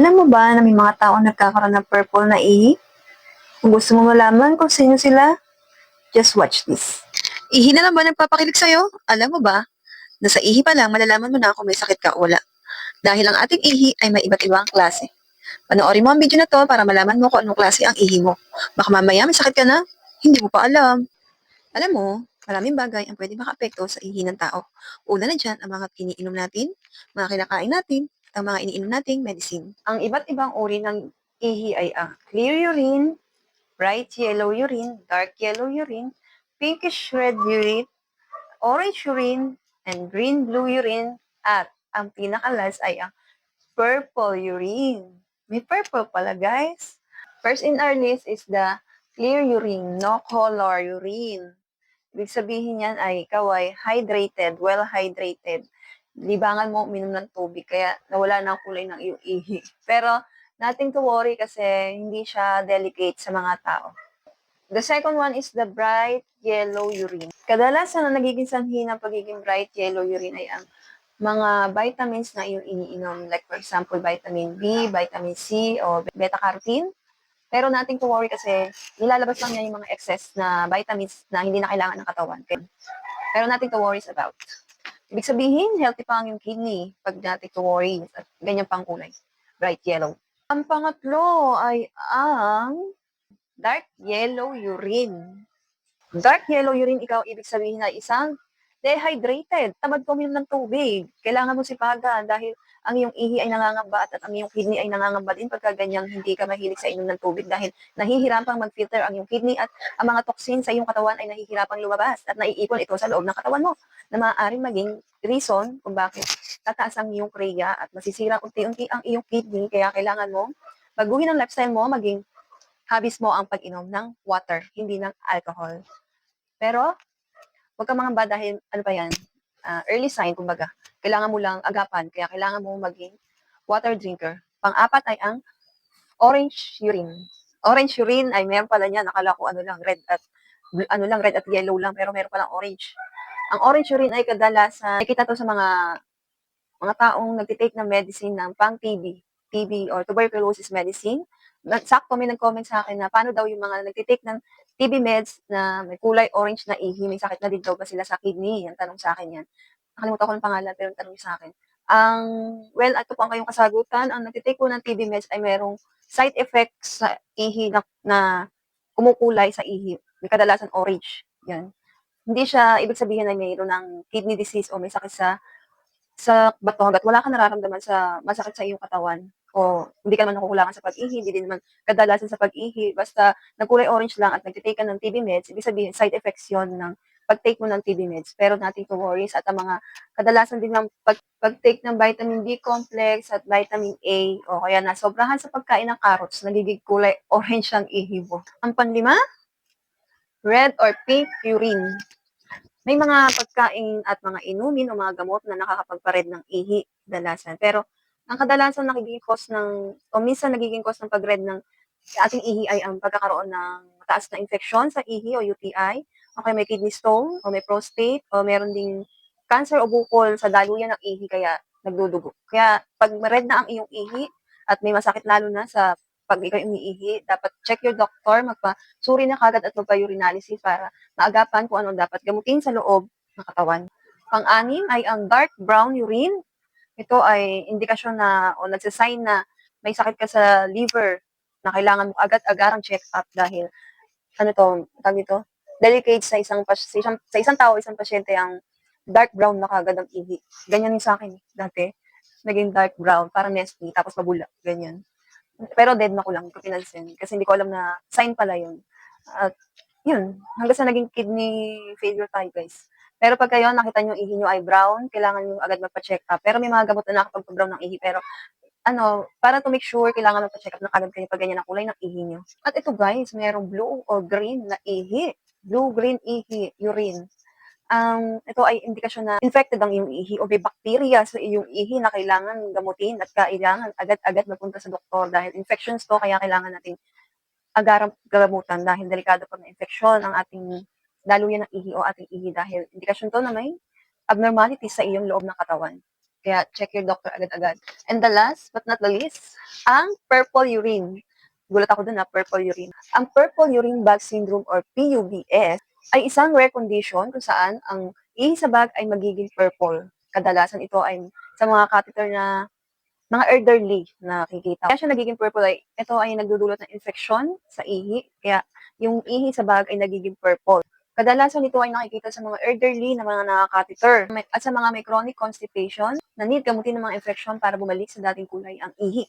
Alam mo ba na may mga taong nagkakaroon ng purple na ihi? Kung gusto mo malaman kung sino sila, just watch this. Ihi na lang ba nagpapakilig sa'yo? Alam mo ba, na sa ihi pa lang malalaman mo na kung may sakit ka o wala. Dahil ang ating ihi ay may iba't ibang klase. Panoorin mo ang video na to para malaman mo kung anong klase ang ihi mo. Baka mamaya may sakit ka na, hindi mo pa alam. Alam mo, maraming bagay ang pwede makaapekto sa ihi ng tao. Una na dyan ang mga kiniinom natin, mga kinakain natin, at ang mga iniinom nating medicine. Ang iba't ibang uri ng ihi ay ang clear urine, bright yellow urine, dark yellow urine, pinkish red urine, orange urine, and green-blue urine, at ang pinakalas ay ang purple urine. May purple pala, guys. First in our list is the clear urine, no color urine. Ibig sabihin yan ay ikaw ay hydrated, well hydrated. Libangan mo uminom ng tubig kaya nawala na ang kulay ng iyong ihi. Pero nothing to worry kasi hindi siya delicate sa mga tao. The second one is the bright yellow urine. Kadalasan na nagiging sanhi ng pagiging bright yellow urine ay ang mga vitamins na iyong iniinom. Like for example, vitamin B, vitamin C, o beta-carotene. Pero nothing to worry kasi nilalabas lang niya yung mga excess na vitamins na hindi na kailangan ng katawan. Pero nothing to worry about. Ibig sabihin, healthy pa ang yung kidney pag nothing to worry at ganyan pang kulay. Bright yellow. Ang pangatlo ay ang dark yellow urine. Dark yellow urine, ikaw ibig sabihin na isang dehydrated. Tamad ka uminom ng tubig. Kailangan mo sipagan dahil ang iyong ihi ay nangangamba at ang iyong kidney ay nangangamba din pagka ganyang hindi ka mahilig sa inom ng tubig dahil nahihirapang mag-filter ang iyong kidney at ang mga toxin sa iyong katawan ay nahihirapang lumabas at naiipon ito sa loob ng katawan mo na maaaring maging reason kung bakit tataas ang iyong kreya at masisira unti-unti ang iyong kidney. Kaya kailangan mo baguhin ang lifestyle mo, maging habis mo ang pag-inom ng water, hindi ng alcohol. Pero, huwag kang mangamba dahil, ano pa yan, early sign, kumbaga. Kailangan mo lang agapan, kaya kailangan mo maging water drinker. Pang-apat ay ang orange urine. Orange urine ay meron pala niya, nakala ko red at yellow lang, pero meron palang orange. Ang orange urine ay kadalasan, nakikita to sa mga taong nagtitake ng medicine ng TB or tuberculosis medicine. Sakto may nag-comment sa akin na paano daw yung mga nagtitake ng TB meds na may kulay orange na ihi, may sakit na din daw ba sila sa kidney? Yan tanong sa akin yan. Nakalimutan ko ng pangalan pero tanong sa akin. Well, ito po ang kayong kasagutan. Ang nagtitake po ng TB meds ay merong side effects sa ihi na kumukulay sa ihi. May kadalasan orange. Yan. Hindi siya ibig sabihin na mayroon ng kidney disease o may sakit sa bato hangga't wala kang nararamdaman sa masakit sa iyong katawan o hindi ka naman nakukulangan sa pag-ihi, hindi din naman kadalasan sa pag-ihi, basta nagkulay orange lang at nagte-take ka ng TB meds, ibig sabihin side effects yon ng pag-take mo ng TB meds. Pero nothing to worries at ang mga kadalasan din ng pag-take ng vitamin B complex at vitamin A o kaya nasobrahan sa pagkain ng carrots, nagiging kulay orange ang ihi mo. Ang panlima, red or pink urine. May mga pagkain at mga inumin o mga gamot na nakakapagpa-red ng ihi kadalasan. Pero ang kadalasan nagiging cause ng o minsan nagiging cause ng pag-red ng ating ihi ay ang pagkakaroon ng mataas na infeksyon sa ihi o UTI, o kaya may kidney stone o may prostate o meron ding cancer o bukol sa daluyan ng ihi kaya nagdudugo. Kaya 'pag red na ang iyong ihi at may masakit lalo na sa 'pag ikaw umiihi, dapat check your doctor, magpa-suri na kaagad at magpa-urinalysis para maagapan kung ano dapat gamutin sa loob ng katawan. Pang-anim ay ang dark brown urine. Ito ay indikasyon na o nagsa-sign na may sakit ka sa liver na kailangan mo agad-agarang check-up dahil ano 'to, tawag dito, delicate sa isang tao, isang pasyente ang dark brown na kaagad ang ihi. Ganyan yung sa'kin, dati. Naging dark brown, parang nesty, tapos mabula, ganyan. Pero dedma ko lang, hindi ko pinansin kasi hindi ko alam na sign pala yun. At yun, hanggang sa naging kidney failure tayo, guys. Pero pag kayo nakita niyo yung ihi niyo ay brown, kailangan niyo agad magpa-check-up. Pero may mga gamot na nakakapagpa-brown ng ihi, pero ano, para to make sure kailangan magpa-check-up na kaagad kayo pag ganyan ang kulay ng ihi niyo. At ito, guys, merong blue or green na ihi. Blue-green ihi, urine. Ito ay indikasyon na infected ang iyong ihi o may bacteria sa iyong ihi na kailangan gamutin at kailangan agad-agad magpunta sa doktor dahil infections 'to kaya kailangan nating agarang gamutan dahil delikado 'pag na-infeksyon ang ating daluyan ng ihi o ating ihi dahil indikasyon 'to na may abnormalities sa iyong loob ng katawan. Kaya check your doctor agad-agad. And the last but not the least, ang purple urine. Gulat ako dun na purple urine. Ang purple urine bag syndrome or PUBS ay isang rare condition kung saan ang ihi sa bag ay magiging purple. Kadalasan ito ay sa mga catheter na mga elderly na nakikita. Kaya siya nagiging purple ay ito ay nagdudulot ng infeksyon sa ihi. Kaya yung ihi sa bag ay nagiging purple. Kadalasan ito ay nakikita sa mga elderly na mga nakakatheter at sa mga may chronic constipation na need gamutin ng mga infeksyon para bumalik sa dating kulay ang ihi.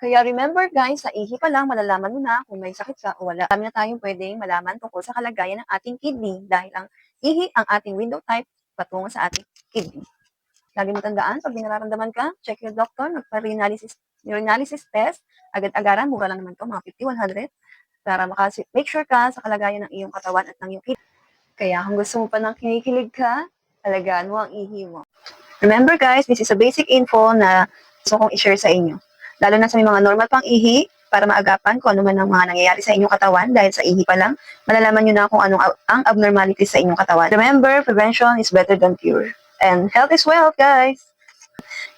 Kaya remember guys, sa ihi pa lang malalaman mo na kung may sakit ka o wala. Dami na tayong pwedeng malaman tungkol sa kalagayan ng ating kidney dahil ang ihi ang ating window type patungo sa ating kidney. Lagi mo tandaan, pag may nararamdaman ka, check your doctor, urinalysis test, agad-agaran, mura lang naman to, mga 50, 100, para make sure ka sa kalagayan ng iyong katawan at ng iyong kidney. Kaya kung gusto mo pa ng kinikilig ka, alagaan mo ang ihi mo. Remember guys, this is a basic info na gusto kong i-share sa inyo. Lalo na sa may mga normal pang ihi, para maagapan kung ano man ang mga nangyayari sa inyong katawan dahil sa ihi pa lang, malalaman nyo na kung anong ang abnormalities sa inyong katawan. Remember, prevention is better than cure. And health is wealth, guys.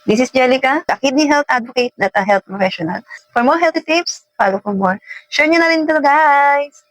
This is Jellica, a kidney health advocate, not a health professional. For more healthy tips, follow for more. Share nyo na rin ito, guys.